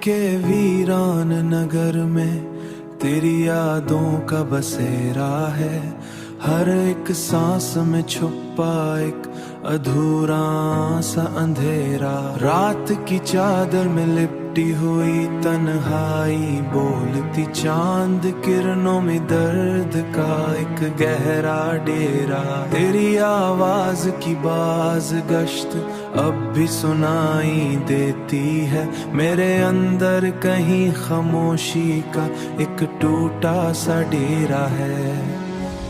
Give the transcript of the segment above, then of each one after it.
के वीरान नगर में तेरी यादों का बसेरा है। हर एक सांस में छुपा एक अधूरा सा अंधेरा। रात की चादर में लिपटी हुई तन्हाई बोलती चांद किरणों में दर्द का एक गहरा डेरा। तेरी आवाज की बाज गश्त अब भी सुनाई देती है। मेरे अंदर कहीं खामोशी का एक टूटा सा डेरा है।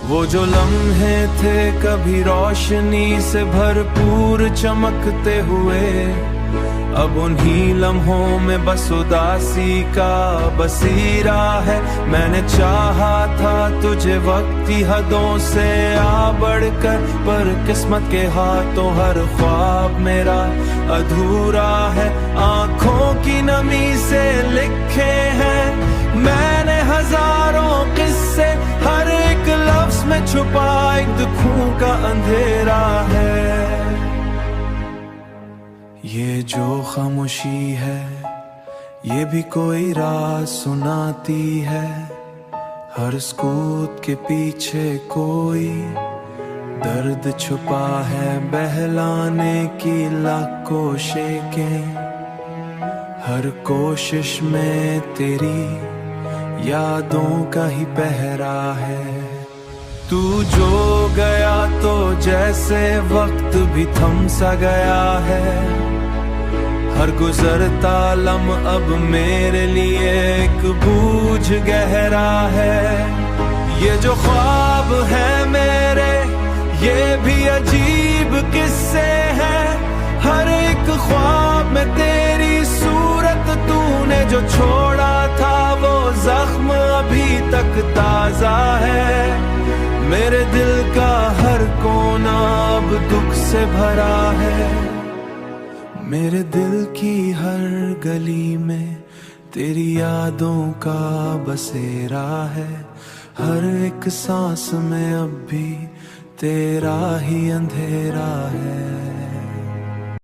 वो जो लम्हे थे कभी रोशनी से भरपूर चमकते हुए, अब उन्हीं लम्हों में बस उदासी का बसीरा है। मैंने चाहा था तुझे वक्त की हदों से आ बढ़कर, पर किस्मत के हाथों हर ख्वाब मेरा अधूरा है। आंखों की नमी से लिखे हैं मैंने हजारों किस्से, हर एक लफ्ज में छुपा एक दुखों का अंधेरा है। ये जो खामोशी है ये भी कोई राज सुनाती है। हर सुकूत के पीछे कोई दर्द छुपा है। बहलाने की लाख कोशिशें, हर कोशिश में तेरी यादों का ही पहरा है। तू जो गया तो जैसे वक्त भी थम सा गया है। हर गुजरता लम्हा अब मेरे लिए एक बूझ गहरा है। ये जो ख्वाब है मेरे ये भी अजीब किस्से हैं। हर एक ख्वाब में तेरी सूरत तूने जो छोड़ा था वो जख्म अभी तक ताजा है। मेरे दिल का हर कोना अब दुख से भरा है। मेरे दिल की हर गली में तेरी यादों का बसेरा है। हर एक सांस में अब भी तेरा ही अंधेरा है।